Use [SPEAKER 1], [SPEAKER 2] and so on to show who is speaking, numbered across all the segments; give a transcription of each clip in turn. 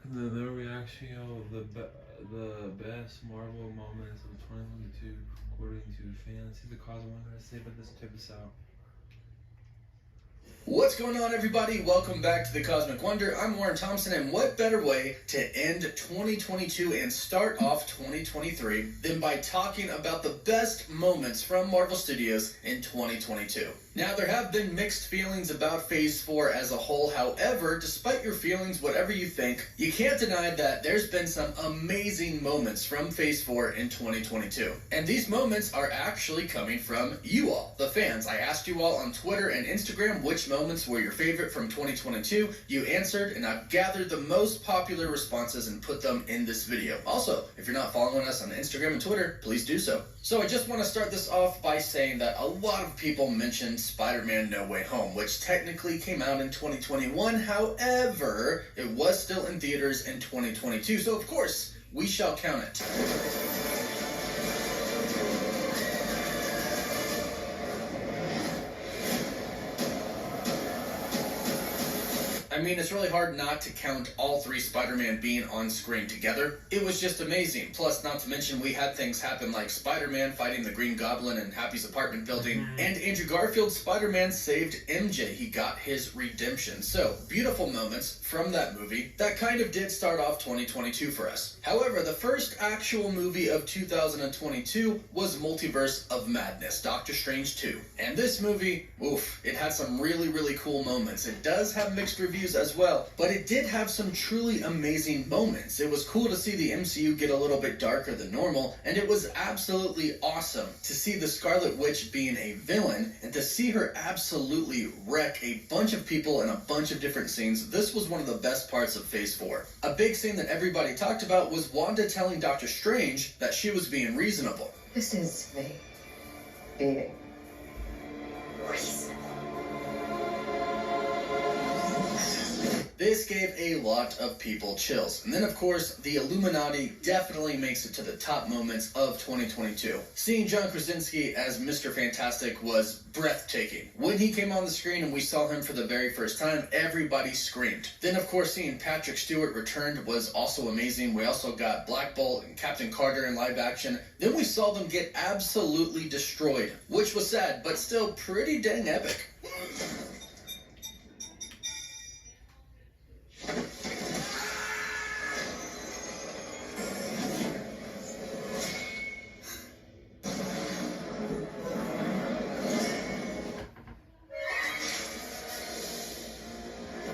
[SPEAKER 1] The reaction, the best Marvel moments of 2022 according to fans. See the cause one gonna say, but this check this out.
[SPEAKER 2] What's going on, everybody? Welcome back to the Cosmic Wonder. I'm Warren Thompson, and what better way to end 2022 and start off 2023 than by talking about the best moments from Marvel Studios in 2022. Now, there have been mixed feelings about Phase 4 as a whole. However, despite your feelings, whatever you think, you can't deny that there's been some amazing moments from Phase 4 in 2022. And these moments are actually coming from you all, the fans. I asked you all on Twitter and Instagram which moments were your favorite from 2022. You answered, and I've gathered the most popular responses and put them in this video. Also, if you're not following us on Instagram and Twitter, please do so. So I just want to start this off by saying that a lot of people mentioned Spider-Man No Way Home, which technically came out in 2021. However, it was still in theaters in 2022, so of course, we shall count it. I mean, it's really hard not to count all three Spider-Man being on screen together. It was just amazing. Plus, not to mention, we had things happen like Spider-Man fighting the Green Goblin in Happy's apartment building, and Andrew Garfield's Spider-Man saved MJ. He got his redemption. So, beautiful moments from that movie that kind of did start off 2022 for us. However, the first actual movie of 2022 was Multiverse of Madness, Doctor Strange 2. And this movie, oof, it had some really, really cool moments. It does have mixed reviews as well, but it did have some truly amazing moments. It was cool to see the MCU get a little bit darker than normal, and it was absolutely awesome to see the Scarlet Witch being a villain and to see her absolutely wreck a bunch of people in a bunch of different scenes. This was one of the best parts of Phase 4. A big scene that everybody talked about was Wanda telling Doctor Strange that she was being reasonable.
[SPEAKER 3] This is me being reasonable.
[SPEAKER 2] This gave a lot of people chills. And then, of course, the Illuminati definitely makes it to the top moments of 2022. Seeing John Krasinski as Mr. Fantastic was breathtaking. When he came on the screen and we saw him for the very first time, everybody screamed. Then, of course, seeing Patrick Stewart returned was also amazing. We also got Black Bolt and Captain Carter in live action. Then we saw them get absolutely destroyed, which was sad, but still pretty dang epic.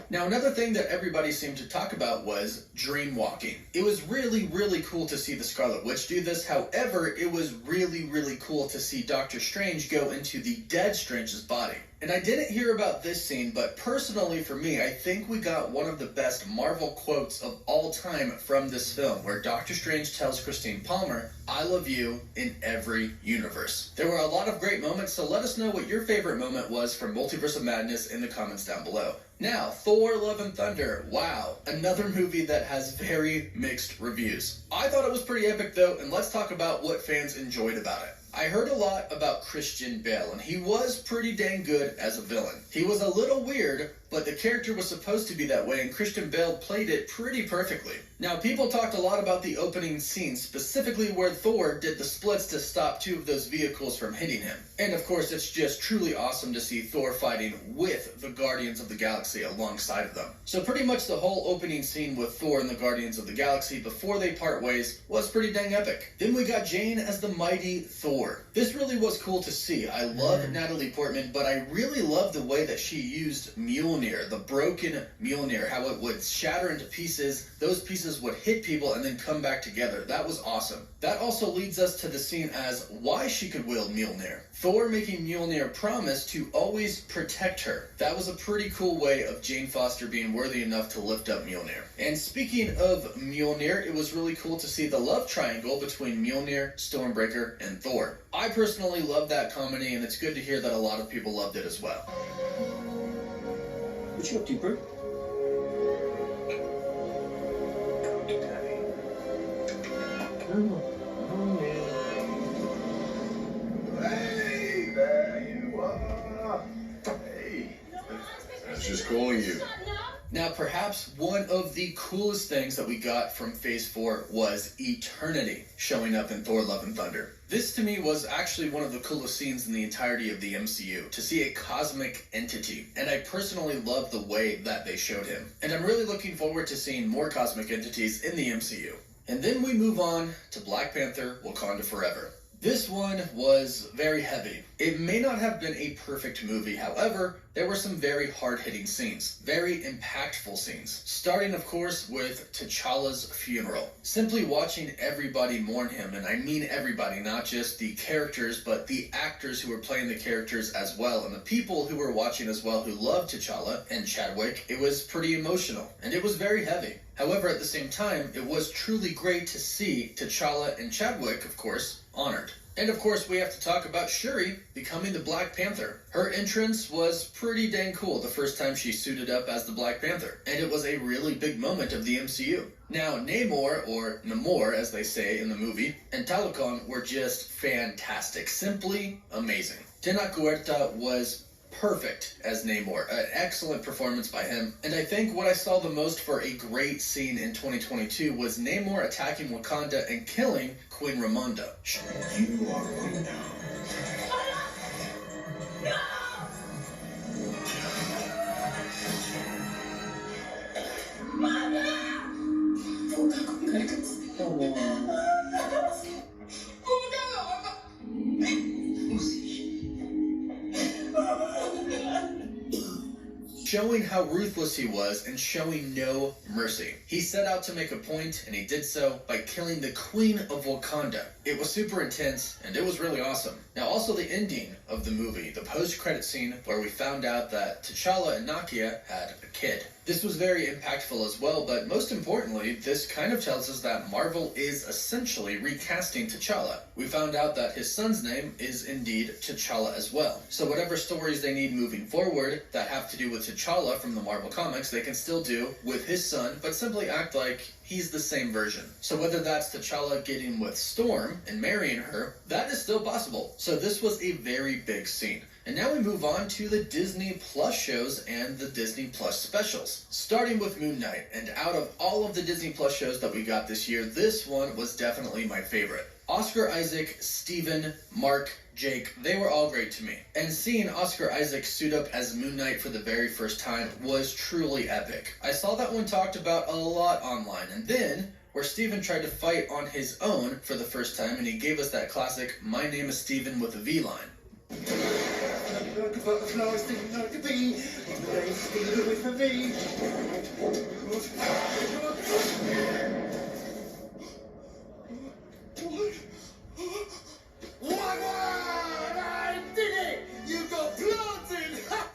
[SPEAKER 2] Now, another thing that everybody seemed to talk about was dream walking. It was really, really cool to see the Scarlet Witch do this. However, it was really, really cool to see Doctor Strange go into the dead Strange's body. And I didn't hear about this scene, but personally for me, I think we got one of the best Marvel quotes of all time from this film, where Doctor Strange tells Christine Palmer, "I love you in every universe." There were a lot of great moments, so let us know what your favorite moment was from Multiverse of Madness in the comments down below. Now, Thor: Love and Thunder. Wow, another movie that has very mixed reviews. I thought it was pretty epic though, and let's talk about what fans enjoyed about it. I heard a lot about Christian Bale, and he was pretty dang good as a villain. He was a little weird, but the character was supposed to be that way, and Christian Bale played it pretty perfectly. Now, people talked a lot about the opening scene, specifically where Thor did the splits to stop two of those vehicles from hitting him. And of course, it's just truly awesome to see Thor fighting with the Guardians of the Galaxy alongside of them. So pretty much the whole opening scene with Thor and the Guardians of the Galaxy before they part ways was pretty dang epic. Then we got Jane as the mighty Thor. This really was cool to see. I love Natalie Portman, but I really love the way that she used Mjolnir, the broken Mjolnir, how it would shatter into pieces. Those pieces would hit people and then come back together. That was awesome. That also leads us to the scene as why she could wield Mjolnir. Thor making Mjolnir promise to always protect her. That was a pretty cool way of Jane Foster being worthy enough to lift up Mjolnir. And speaking of Mjolnir, it was really cool to see the love triangle between Mjolnir, Stormbreaker, and Thor. I personally love that comedy, and it's good to hear that a lot of people loved it as well.
[SPEAKER 4] What you up to, bro?
[SPEAKER 5] Hey, there you are. Hey, I was just calling you.
[SPEAKER 2] Now, perhaps perhaps one of the coolest things that we got from Phase 4 was Eternity showing up in Thor Love and Thunder. This to me was actually one of the coolest scenes in the entirety of the MCU, to see a cosmic entity, and I personally love the way that they showed him. And I'm really looking forward to seeing more cosmic entities in the MCU. And then we move on to Black Panther: Wakanda Forever. This one was very heavy. It may not have been a perfect movie, however, there were some very hard-hitting scenes, very impactful scenes. Starting, of course, with T'Challa's funeral. Simply watching everybody mourn him, and I mean everybody, not just the characters, but the actors who were playing the characters as well, and the people who were watching as well who loved T'Challa and Chadwick. It was pretty emotional, and it was very heavy. However, at the same time, it was truly great to see T'Challa and Chadwick, of course, honored. And of course, we have to talk about Shuri becoming the Black Panther. Her entrance was pretty dang cool the first time she suited up as the Black Panther, and it was a really big moment of the MCU. Now, Namor, or Namor as they say in the movie, and Talocon were just fantastic, simply amazing. Tenoch Huerta was perfect as Namor, an excellent performance by him, and I think what I saw the most for a great scene in 2022 was Namor attacking Wakanda and killing Queen Ramonda.
[SPEAKER 5] You are one now.
[SPEAKER 2] Showing how ruthless he was and showing no mercy. He set out to make a point, and he did so by killing the Queen of Wakanda. It was super intense, and it was really awesome. Now, also the ending of the movie, the post-credit scene where we found out that T'Challa and Nakia had a kid. This was very impactful as well, but most importantly, this kind of tells us that Marvel is essentially recasting T'Challa. We found out that his son's name is indeed T'Challa as well. So whatever stories they need moving forward that have to do with T'Challa from the Marvel Comics, they can still do with his son, but simply act like he's the same version. So whether that's T'Challa getting with Storm and marrying her, that is still possible. So this was a very big scene. And now we move on to the Disney Plus shows and the Disney Plus specials. Starting with Moon Knight, and out of all of the Disney Plus shows that we got this year, this one was definitely my favorite. Oscar Isaac, Steven, Mark, Jake, they were all great to me. And seeing Oscar Isaac suit up as Moon Knight for the very first time was truly epic. I saw that one talked about a lot online, and then where Steven tried to fight on his own for the first time, and he gave us that classic "My name is Steven" with a V line.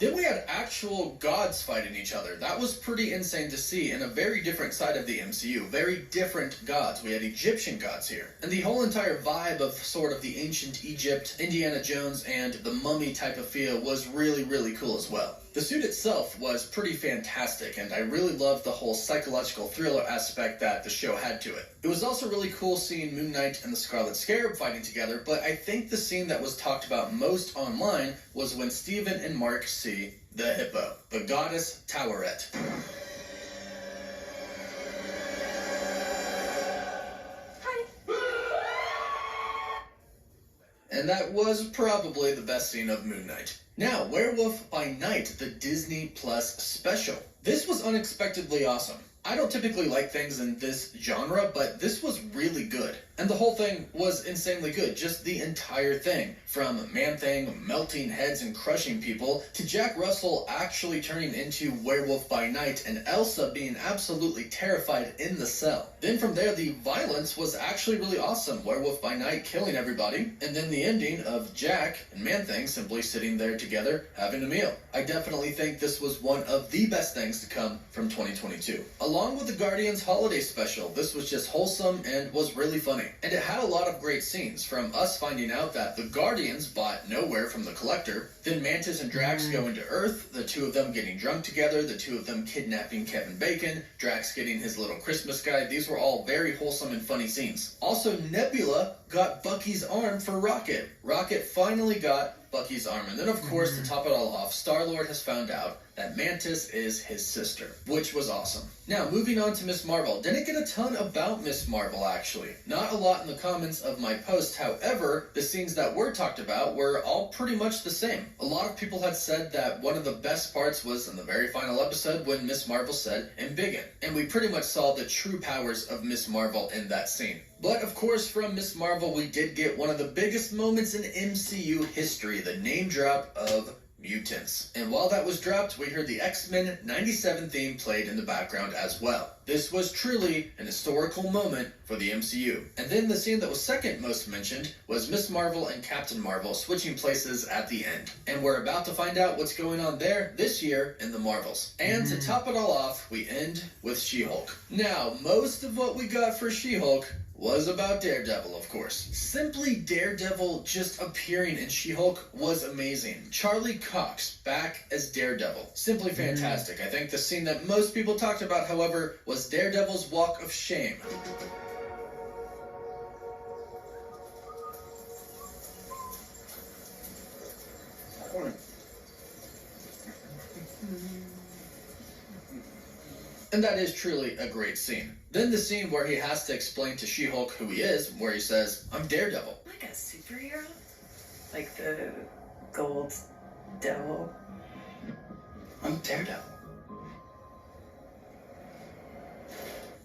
[SPEAKER 2] Then we had actual gods fighting each other. That was pretty insane to see, and a very different side of the MCU. Very different gods. We had Egyptian gods here. And the whole entire vibe of sort of the ancient Egypt, Indiana Jones, and the mummy type of feel was really, really cool as well. The suit itself was pretty fantastic, and I really loved the whole psychological thriller aspect that the show had to it. It was also really cool seeing Moon Knight and the Scarlet Scarab fighting together, but I think the scene that was talked about most online was when Steven and Mark see the hippo, the goddess Taweret. And that was probably the best scene of Moon Knight. Now, Werewolf by Night, the Disney Plus special. This was unexpectedly awesome. I don't typically like things in this genre, but this was really good. And the whole thing was insanely good, just the entire thing. From Man-Thing melting heads and crushing people, to Jack Russell actually turning into Werewolf by Night, and Elsa being absolutely terrified in the cell. Then from there, the violence was actually really awesome. Werewolf by Night killing everybody, and then the ending of Jack and Man-Thing simply sitting there together having a meal. I definitely think this was one of the best things to come from 2022. Along with the Guardians Holiday Special, this was just wholesome and was really funny. And it had a lot of great scenes, from us finding out that the Guardians bought Nowhere from the Collector, then Mantis and Drax going to Earth, the two of them getting drunk together, the two of them kidnapping Kevin Bacon, Drax getting his little Christmas guy. These were all very wholesome and funny scenes. Also, Nebula got Bucky's arm for Rocket. Rocket finally got Bucky's arm. And then, of course, to top it all off, Star-Lord has found out that Mantis is his sister, which was awesome. Now, moving on to Miss Marvel. Didn't get a ton about Miss Marvel, actually. Not a lot in the comments of my post. However, the scenes that were talked about were all pretty much the same. A lot of people had said that one of the best parts was in the very final episode when Miss Marvel said, "Embiggen." And we pretty much saw the true powers of Miss Marvel in that scene. But of course, from Miss Marvel, we did get one of the biggest moments in MCU history, the name drop of mutants. And while that was dropped, we heard the X-Men 97 theme played in the background as well. This was truly an historical moment for the MCU. And then the scene that was second most mentioned was Miss Marvel and Captain Marvel switching places at the end. And we're about to find out what's going on there this year in the Marvels. And to top it all off, we end with She-Hulk. Now, most of what we got for She-Hulk was about Daredevil, of course. Simply Daredevil just appearing in She-Hulk was amazing. Charlie Cox back as Daredevil. Simply fantastic. I think the scene that most people talked about, however, was Daredevil's walk of shame. And that is truly a great scene. Then the scene where he has to explain to She-Hulk who he is, where he says, "I'm Daredevil."
[SPEAKER 3] Like a superhero? Like the gold devil?
[SPEAKER 2] I'm Daredevil.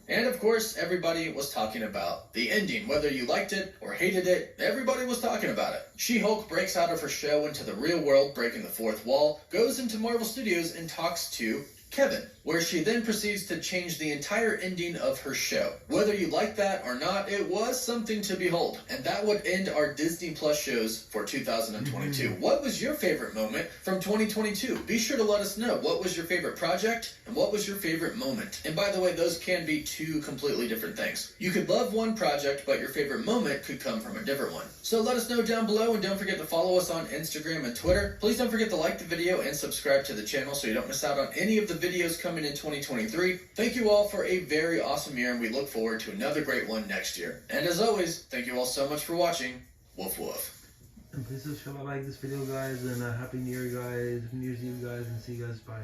[SPEAKER 2] And of course, everybody was talking about the ending. Whether you liked it or hated it, everybody was talking about it. She-Hulk breaks out of her show into the real world, breaking the fourth wall, goes into Marvel Studios and talks to Kevin, where she then proceeds to change the entire ending of her show. Whether you like that or not, it was something to behold. And that would end our Disney Plus shows for 2022. What was your favorite moment from 2022? Be sure to let us know. What was your favorite project and what was your favorite moment? And by the way, those can be two completely different things. You could love one project, but your favorite moment could come from a different one. So let us know down below, and don't forget to follow us on Instagram and Twitter. Please don't forget to like the video and subscribe to the channel so you don't miss out on any of the videos coming in 2023. Thank you all for a very awesome year, and we look forward to another great one next year. And as always, thank you all so much for watching. Woof woof.
[SPEAKER 1] And please subscribe, like this video, guys, and Happy New Year, guys. New Year's Eve, guys, and see you guys. Bye.